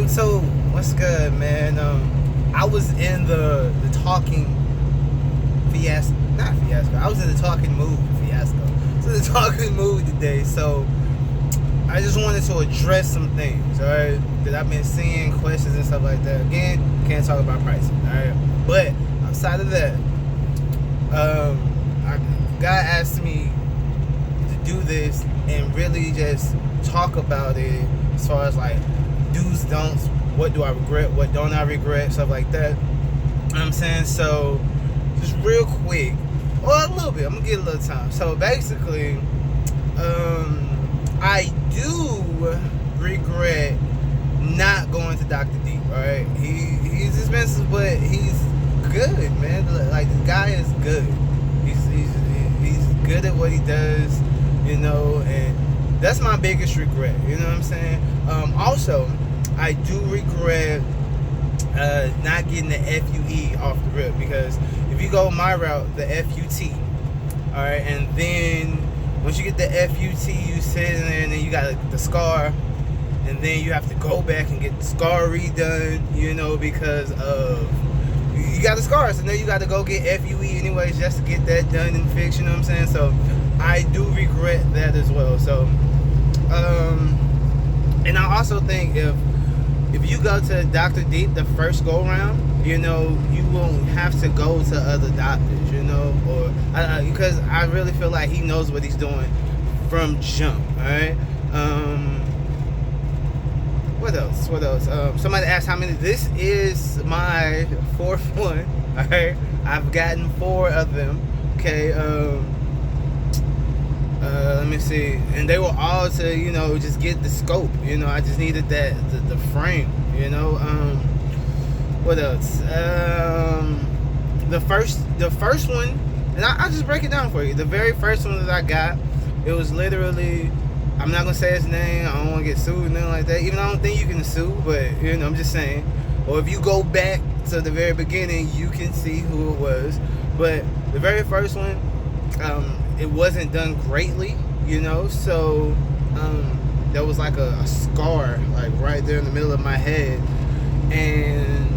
So what's good, man? I was in the talking fiasco, not fiasco. I was in the talking mood fiasco. So the talking mood today. So I just wanted to address some things, all right? That I've been seeing questions and stuff like that. Again, can't talk about pricing, all right? But outside of that, God asked me to do this and really just talk about it as far as like do's, don'ts, what do I regret, what don't I regret, stuff like that. You know what I'm saying? So just real quick, or a little bit, I'm gonna get a little time. So basically, I do regret not going to Dr. D. Alright, he's expensive, but he's good, man. Like, the guy is good. He's good at what he does, you know, and that's my biggest regret. You know what I'm saying? Also, I do regret not getting the FUE off the rip, because if you go my route, the FUT, all right, and then once you get the FUT, you sit in there and then you got the scar, and then you have to go back and get the scar redone, you know, because of you got the scars, and then you got to go get FUE anyways just to get that done and fixed. You know what I'm saying? So I do regret that as well. So and I also think if you go to Dr. Deep the first go round, you know, you won't have to go to other doctors, you know, or because I really feel like he knows what he's doing from jump. All right. What else? Somebody asked how many. This is my fourth one. All right. I've gotten 4 of them. Okay. Let me see, and they were all to, you know, just get the scope. You know, I just needed that the frame. You know, what else? The first one, and I'll just break it down for you. The very first one that I got, it was literally, I'm not gonna say his name. I don't want to get sued and nothing like that. Even though I don't think you can sue, but you know, I'm just saying. Or if you go back to the very beginning, you can see who it was. But the very first one, it wasn't done greatly, you know, so there was like a scar like right there in the middle of my head, and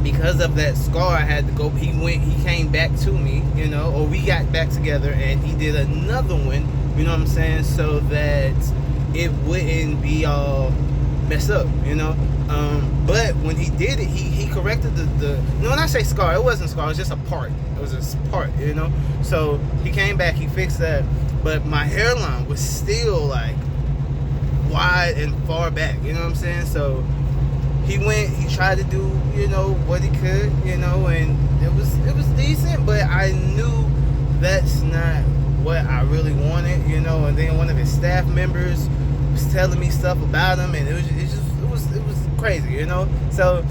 because of that scar I had to go. He came back to me, you know, or we got back together, and he did another one, you know what I'm saying, so that it wouldn't be all messed up, you know. But when he did it, he corrected the you know, when I say scar, it wasn't scar, it was just a part. It was a part, you know. So he came back, he fixed that, but my hairline was still like wide and far back, you know what I'm saying? So he tried to do, you know, what he could, you know, and it was decent, but I knew that's not what I really wanted, you know. And then one of his staff members was telling me stuff about him, and it was crazy, you know. So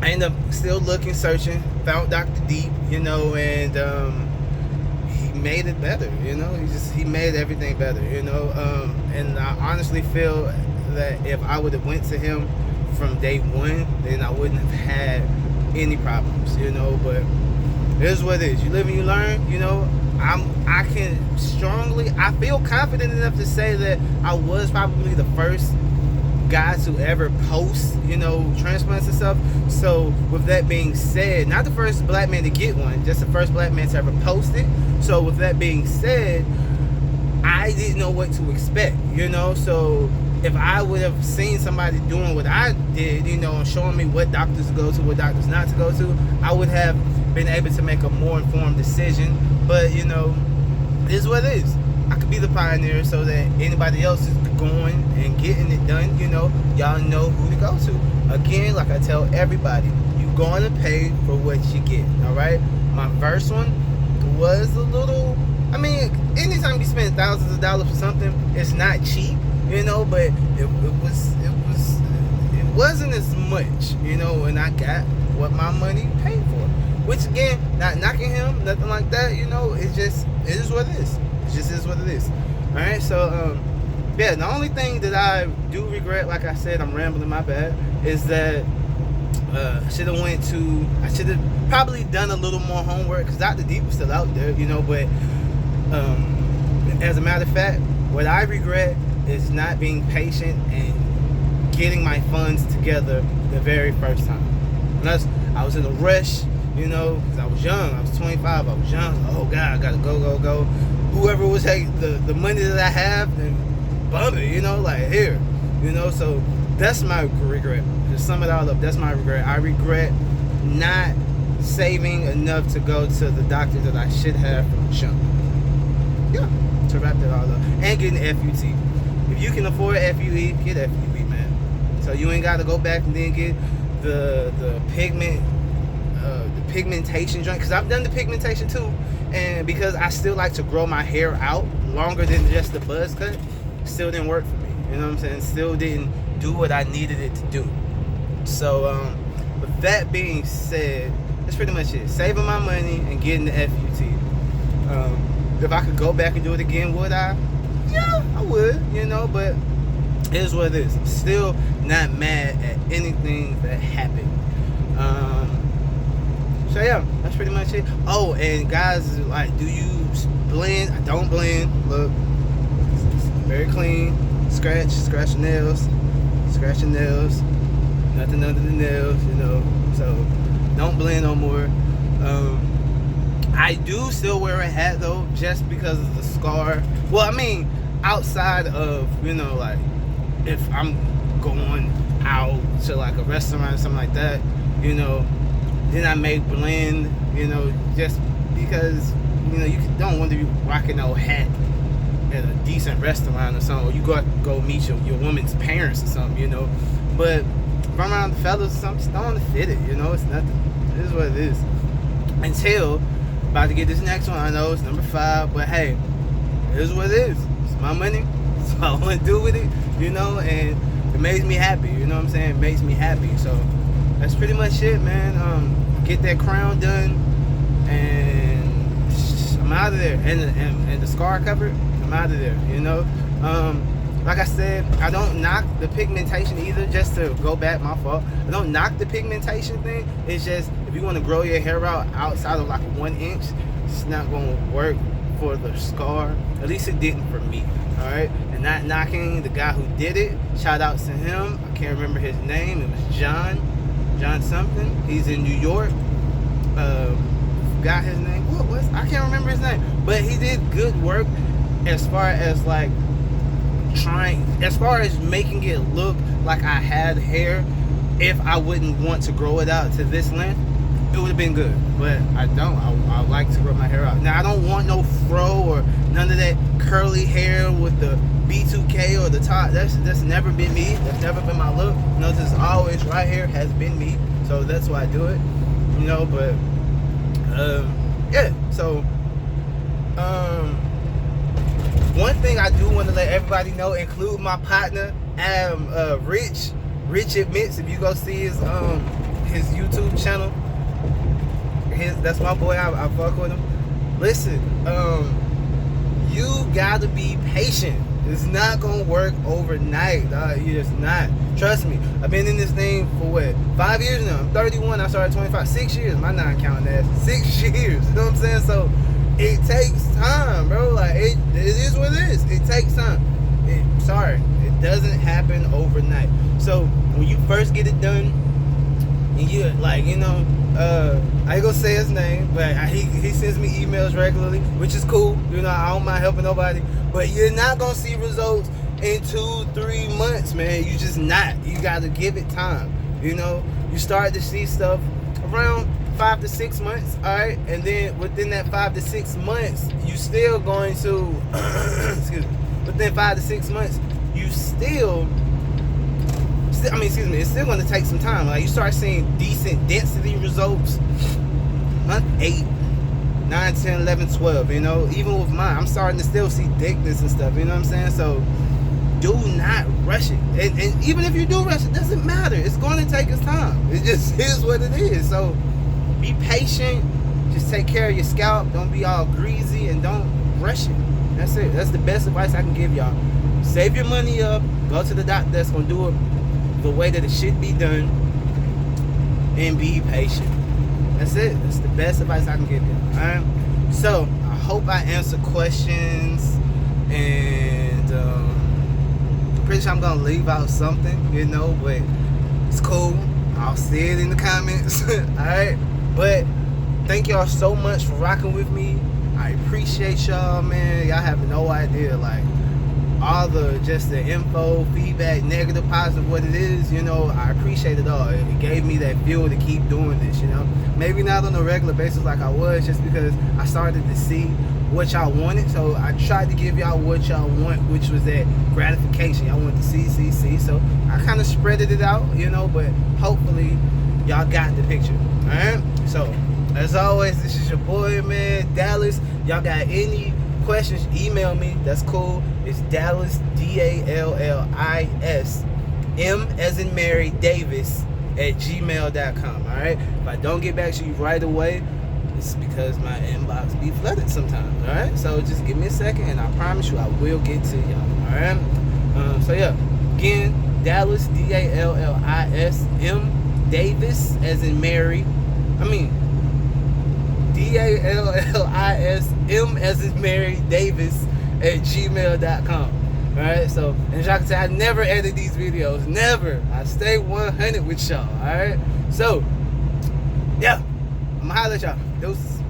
I ended up still looking, searching, found Dr. Deep, you know, and he made it better, you know. He made everything better, you know. And I honestly feel that if I would have went to him from day one, then I wouldn't have had any problems, you know. But it is what it is. You live and you learn, you know. I feel confident enough to say that I was probably the first guy to ever post, you know, transplants and stuff. So with that being said, not the first black man to get one, just the first black man to ever post it. So with that being said, I didn't know what to expect, you know. So if I would have seen somebody doing what I did, you know, and showing me what doctors to go to, what doctors not to go to, I would have been able to make a more informed decision. But, you know, this is what it is. I could be the pioneer so that anybody else is going and getting it done, you know, y'all know who to go to. Again, like I tell everybody, you're going to pay for what you get, all right? My first one was a little, I mean, anytime you spend thousands of dollars for something, it's not cheap, you know, but it wasn't as much, you know, and I got what my money paid for. Which, again, not knocking him, nothing like that, you know. It is what it is. It just is what it is. All right, so yeah, the only thing that I do regret, like I said, I'm rambling, my bad, is that I should have probably done a little more homework, because Dr. Deep was still out there, you know. But as a matter of fact, what I regret is not being patient and getting my funds together the very first time. Unless I was in a rush, you know, because I was young. I was 25. I was young. Oh God, I gotta go. Whoever was the money that I have, then bump it, you know, like here, you know. So that's my regret. To sum it all up, that's my regret. I regret not saving enough to go to the doctor that I should have from jump. Yeah, to wrap that all up. And getting FUT. If you can afford FUE, get FUE, man. So you ain't got to go back and then get the pigmentation joint. Because I've done the pigmentation too. And because I still like to grow my hair out longer than just the buzz cut, still didn't work for me. You know what I'm saying? Still didn't do what I needed it to do. So, with that being said, that's pretty much it. Saving my money and getting the FUT. If I could go back and do it again, would I? Yeah, I would, you know, but it is what it is. I'm still not mad at anything that happened. So yeah, that's pretty much it. Oh, and guys, like, do you blend? I don't blend. Look, it's very clean. Scratch your nails. Nothing under the nails, you know. So don't blend no more. I do still wear a hat though, just because of the scar. Well, I mean, outside of, you know, like if I'm going out to like a restaurant or something like that, you know, then I may blend, you know, just because, you know, you don't want to be rocking no hat at a decent restaurant or something, or you go meet your woman's parents or something, you know. But if I'm around the fellas or something, just don't want to fit it, you know. It's nothing. It is what it is. Until about to get this next one. I know it's number 5, but hey, it is what it is. It's my money. That's what I want to do with it, you know, and it makes me happy, you know what I'm saying? It makes me happy. So that's pretty much it, man. Get that crown done, and I'm out of there. And the scar covered, I'm out of there, you know. Like I said, I don't knock the pigmentation either, just to go back, my fault. I don't knock the pigmentation thing. It's just, if you want to grow your hair out outside of like 1 inch, it's not going to work for the scar. At least it didn't for me, all right? And not knocking the guy who did it. Shout out to him. I can't remember his name. It was John something. He's in New York. Forgot his name. What was? I can't remember his name. But he did good work as far as like as far as making it look like I had hair. If I wouldn't want to grow it out to this length, it would have been good. But I don't. I like to grow my hair out. Now I don't want no fro or none of that curly hair with the B2K or the top. That's never been me. That's never been my look. You know, this is always right here has been me. So that's why I do it. You know, but yeah. So one thing I do want to let everybody know, include my partner, Rich Admits. If you go see his YouTube channel, that's my boy. I fuck with him. Listen, you gotta be patient. It's not gonna work overnight, dog. You just not. Trust me. I've been in this thing for what? 5 years now. I'm 31. I started 25. 6 years. My non-counting ass. 6 years. You know what I'm saying? So it takes time, bro. Like it is what it is. It takes time. It doesn't happen overnight. So when you first get it done, and you like, you know, I ain't gonna say his name, but he sends me emails regularly, which is cool. You know, I don't mind helping nobody, but you're not gonna see results in 2-3 months, man. You just not. You gotta give it time. You know, you start to see stuff around 5 to 6 months, all right, and then within that 5 to 6 months, you still going to excuse me. Within 5 to 6 months, you still it's still going to take some time. Like, you start seeing decent density results month 8, 9, 10, 11, 12, you know. Even with mine, I'm starting to still see thickness and stuff, you know what I'm saying? So do not rush it. And even if you do rush it, doesn't matter. It's going to take its time. It just is what it is. So be patient. Just take care of your scalp. Don't be all greasy, and don't rush it. That's it. That's the best advice I can give y'all. Save your money up. Go to the doctor that's going to do it the way that it should be done, and be patient. That's it. That's the best advice I can give you. Alright? So I hope I answered questions, and pretty sure I'm gonna leave out something, you know, but it's cool. I'll see it in the comments. Alright? But thank y'all so much for rocking with me. I appreciate y'all, man. Y'all have no idea, like, all the info, feedback, negative, positive, what it is, you know, I appreciate it all. It gave me that fuel to keep doing this, you know. Maybe not on a regular basis like I was, just because I started to see what y'all wanted. So I tried to give y'all what y'all want, which was that gratification. Y'all want to see. So I kind of spreaded it out, you know, but hopefully y'all got the picture. Alright? So, as always, this is your boy, man, Dallas. Y'all got any questions, email me. That's cool. It's Dallas, DALLIS, M as in Mary, Davis @gmail.com. Alright? If I don't get back to you right away, it's because my inbox be flooded sometimes. Alright? So just give me a second and I promise you I will get to y'all. Alright? So yeah. Again, Dallas, DALLIS, M, Davis as in Mary. DALLIS, M as in Mary, Davis @gmail.com. Alright, so as y'all can see, I never edit these videos. Never. I stay 100 with y'all. Alright, so yeah, I'm gonna holler at y'all. Deuces.